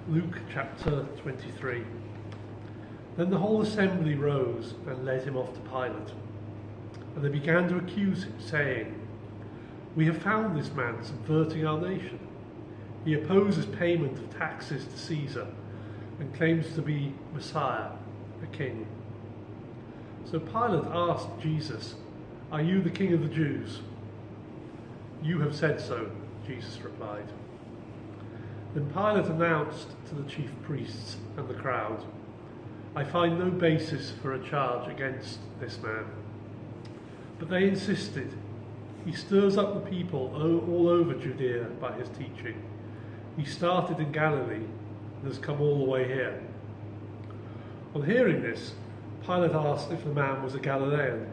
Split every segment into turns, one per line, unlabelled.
Luke chapter 23. Then the whole assembly rose and led him off to Pilate. And they began to accuse him, saying, "We have found this man subverting our nation. He opposes payment of taxes to Caesar and claims to be Messiah, a king." So Pilate asked Jesus, "Are you the king of the Jews?" "You have said so," Jesus replied. Then Pilate announced to the chief priests and the crowd, "I find no basis for a charge against this man." But they insisted, "He stirs up the people all over Judea by his teaching. He started in Galilee and has come all the way here." On hearing this, Pilate asked if the man was a Galilean.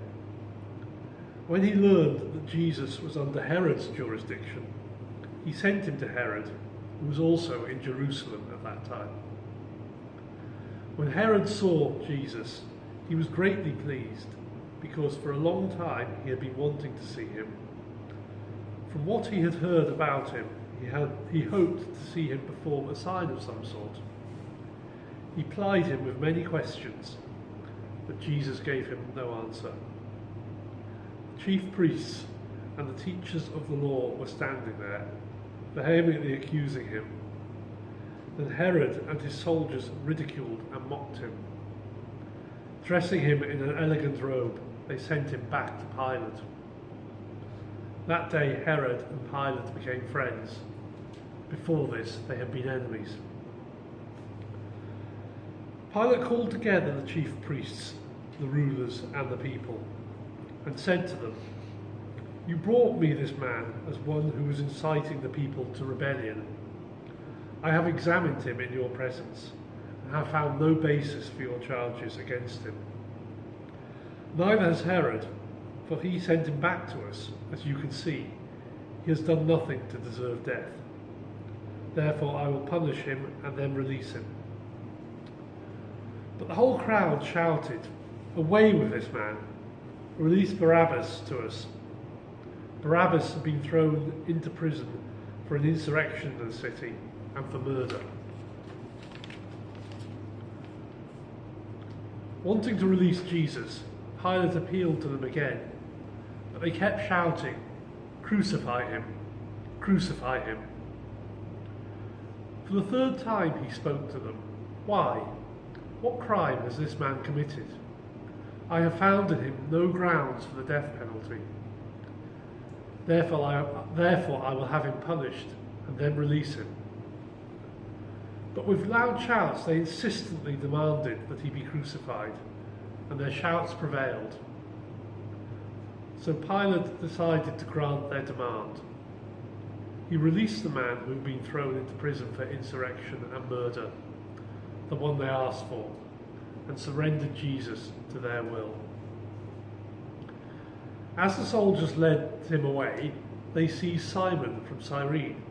When he learned that Jesus was under Herod's jurisdiction, he sent him to Herod, who was also in Jerusalem at that time. When Herod saw Jesus, he was greatly pleased, because for a long time he had been wanting to see him. From what he had heard about him, he hoped to see him perform a sign of some sort. He plied him with many questions, but Jesus gave him no answer. The chief priests and the teachers of the law were standing there, vehemently accusing him. Then Herod and his soldiers ridiculed and mocked him. Dressing him in an elegant robe, they sent him back to Pilate. That day Herod and Pilate became friends. Before this, they had been enemies. Pilate called together the chief priests, the rulers, and the people, and said to them, "You brought me this man as one who was inciting the people to rebellion. I have examined him in your presence and have found no basis for your charges against him. Neither has Herod, for he sent him back to us. As you can see, he has done nothing to deserve death. Therefore I will punish him and then release him." But the whole crowd shouted, "Away with this man! Release Barabbas to us." Barabbas had been thrown into prison for an insurrection in the city and for murder. Wanting to release Jesus, Pilate appealed to them again, but they kept shouting, "Crucify him! Crucify him!" For the third time he spoke to them. "Why? What crime has this man committed? I have found in him no grounds for the death penalty. Therefore I will have him punished and then release him." But with loud shouts they insistently demanded that he be crucified, and their shouts prevailed. So Pilate decided to grant their demand. He released the man who had been thrown into prison for insurrection and murder, the one they asked for, and surrendered Jesus to their will. As the soldiers led him away, they seized Simon from Cyrene,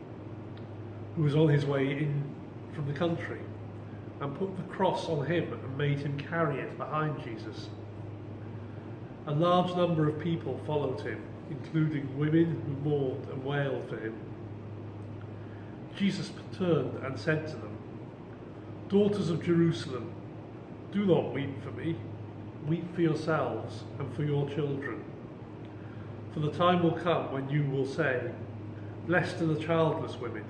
who was on his way in from the country, and put the cross on him and made him carry it behind Jesus. A large number of people followed him, including women who mourned and wailed for him. Jesus turned and said to them, "Daughters of Jerusalem, do not weep for me. Weep for yourselves and for your children. For the time will come when you will say, 'Blessed are the childless women,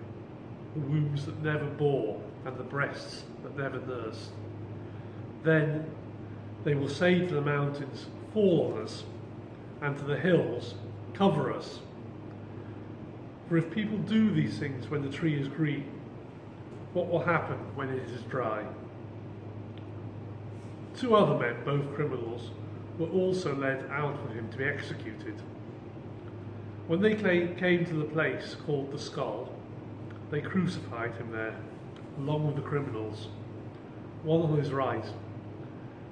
the wombs that never bore and the breasts that never nursed.' Then they will say to the mountains, 'Fall on us,' and to the hills, 'Cover us.' For if people do these things when the tree is green, what will happen when it is dry?" 2 other men, both criminals, were also led out with him to be executed. When they came to the place called the Skull, they crucified him there, along with the criminals, one on his right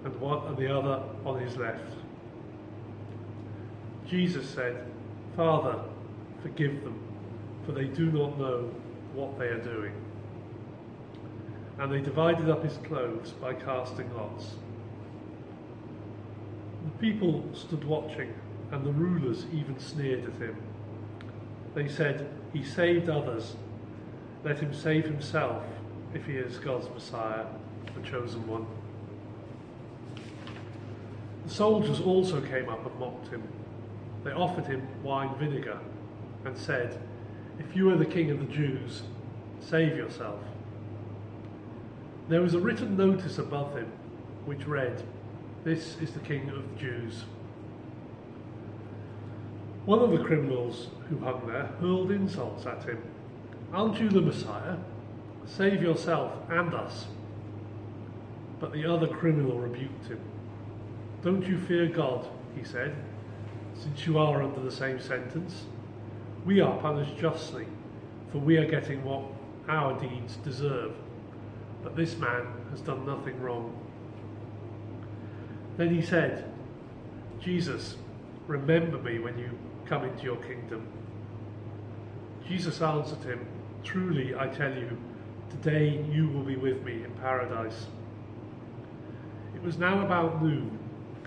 and the other on his left. Jesus said, "Father, forgive them, for they do not know what they are doing." And they divided up his clothes by casting lots. The people stood watching, and the rulers even sneered at him. They said, "He saved others. Let him save himself if he is God's Messiah, the chosen one. The soldiers also came up and mocked him. They offered him wine vinegar and said, "If you are the king of the Jews, save yourself." There was a written notice above him which read, "This is the King of the Jews." One of the criminals who hung there hurled insults at him. "Aren't you the Messiah? Save yourself and us." But the other criminal rebuked him. "Don't you fear God," he said, "since you are under the same sentence? We are punished justly, for we are getting what our deeds deserve. But this man has done nothing wrong." Then he said, "Jesus, remember me when you come into your kingdom." Jesus answered him, "Truly I tell you, today you will be with me in paradise." It was now about noon,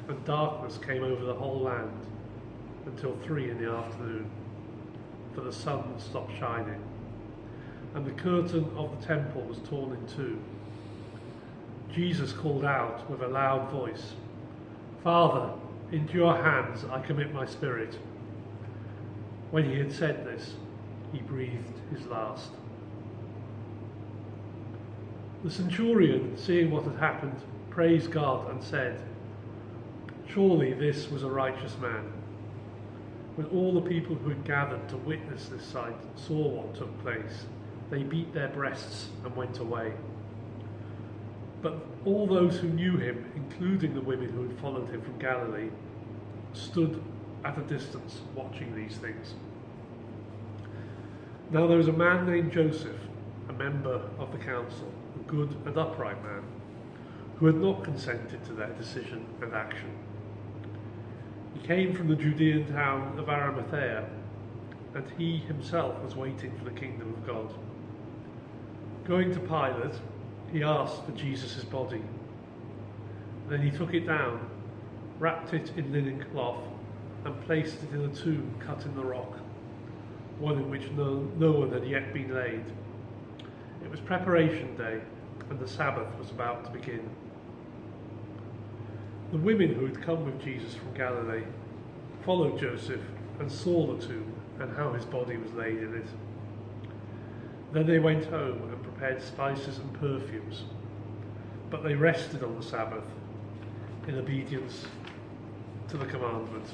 and darkness came over the whole land until 3 in the afternoon, for the sun stopped shining, and the curtain of the temple was torn in two. Jesus called out with a loud voice, "Father, into your hands I commit my spirit." When he had said this, he breathed his last. The centurion, seeing what had happened, praised God and said, "Surely this was a righteous man." When all the people who had gathered to witness this sight saw what took place, they beat their breasts and went away. But all those who knew him, including the women who had followed him from Galilee, stood at a distance watching these things. Now there was a man named Joseph, a member of the council, a good and upright man, who had not consented to their decision and action. He came from the Judean town of Arimathea, and he himself was waiting for the kingdom of God. Going to Pilate, he asked for Jesus' body. Then he took it down, wrapped it in linen cloth, and placed it in a tomb cut in the rock, one in which no one had yet been laid. It was preparation day, and the Sabbath was about to begin. The women who had come with Jesus from Galilee followed Joseph and saw the tomb and how his body was laid in it. Then they went home and prepared spices and perfumes, but they rested on the Sabbath in obedience to the commandment.